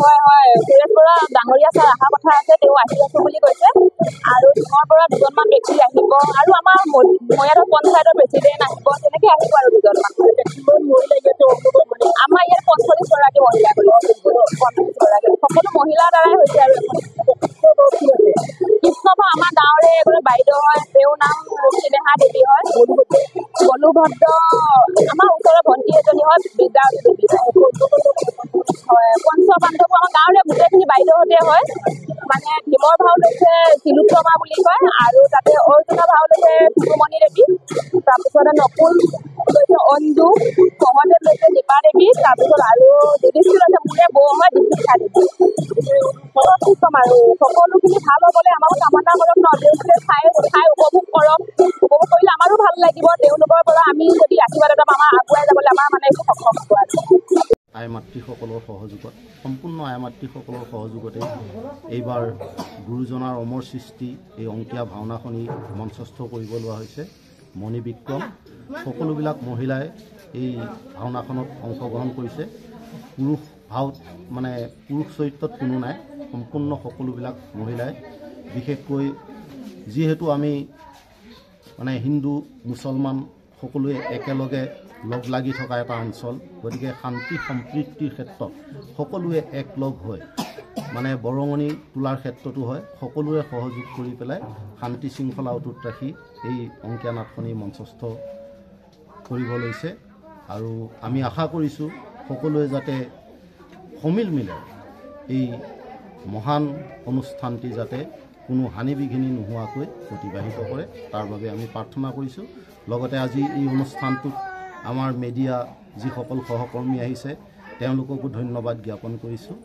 হয় হয় সুৰেশ বৰা ডাঙৰীয়া ছাৰ অহা কথা আছে, তেওঁ আহি আছো বুলি কৈছে। আৰু টিমৰ পৰা দুজনমান ব্যক্তি আহিব আৰু আমাৰ ময়াৰৰ পঞ্চায়তৰ প্ৰেচিডেণ্ট আহিব, তেনেকৈ আহিব আৰু দুজনমান। আমাৰ ইয়াত 45গৰাকী মহিলা গৈছে, 45গৰাকী সকলো মহিলাৰ দ্বাৰাই হৈছে। আৰু কৃষ্ণপা আমাৰ গাঁৱৰে এগৰাকী বাইদেউ হয়, তেওঁৰ নাম চিনেহা দেৱী হয়। বলুভদ্ৰ আমাৰ ওচৰৰ ভণ্টি এজনী হয়, বিদ্যাৱতী দেৱী হয়। পঞ্চপাণ্ডৱ আমাৰ গাঁৱৰে গোটেইখিনি বাইদেউহঁতে হয়। মানে ভীমৰ ভাও লৈছে তিলোত্তমা বুলি কয়, আৰু তাতে অৰ্জুনৰ ভাও লৈছে টুটুমণি দেৱী, তাৰপিছতে নকুল লৈছে অঞ্জু, সহদেৱ লৈছে দীপা দেৱী, তাৰপিছত আৰু যুধিষ্ঠিৰ লৈছে মোৰে বৌ হয় দীক্ষা দেৱী। আৰু সকলোখিনি ভাল হ'বলৈ আমাকো কামনা কৰক ন, তেওঁলোকে চাই উপভোগ কৰক, উপভোগ কৰিলে আমাৰো ভাল লাগিব। তেওঁলোকৰ পৰা আমি যদি আশীৰ্বাদ এটা পাম, আমাৰ আগুৱাই যাবলৈ আমাৰ মানে একো সক্ষম হ'ব। আই মাতৃসকলৰ সহযোগত, সম্পূৰ্ণ আই মাতৃসকলৰ সহযোগতে এইবাৰ গুৰুজনাৰ অমৰ সৃষ্টি এই অংকীয়া ভাওনাখনি মঞ্চস্থ কৰিব লোৱা হৈছে। মণি বিক্ৰম সকলোবিলাক মহিলাই এই ভাওনাখনত অংশগ্ৰহণ কৰিছে। পুৰুষ ভাওত মানে পুৰুষ চৰিত্ৰত কোনো নাই, সম্পূৰ্ণ সকলোবিলাক মহিলাই। বিশেষকৈ যিহেতু আমি মানে হিন্দু মুছলমান সকলোৱে একেলগে লগ লাগি থকা এটা অঞ্চল, গতিকে শান্তি সম্প্ৰীতিৰ ক্ষেত্ৰত সকলোৱে একলগ হৈ মানে বৰঙণি তোলাৰ ক্ষেত্ৰতো হয়, সকলোৱে সহযোগ কৰি পেলাই শান্তি শৃংখলা অটুট ৰাখি এই অংকীয়া নাটখনি মঞ্চস্থ কৰিব লৈছে। আৰু আমি আশা কৰিছোঁ সকলোৱে যাতে সমিল মিলে এই মহান অনুষ্ঠানটি যাতে কোনো হানি বিঘিনি নোহোৱাকৈ অতিবাহিত কৰে, তাৰ বাবে আমি প্ৰাৰ্থনা কৰিছোঁ। লগতে আজি এই অনুষ্ঠানটোত আমাৰ মিডিয়া যিসকল সহকৰ্মী আহিছে তেওঁলোককো ধন্যবাদ জ্ঞাপন কৰিছোঁ।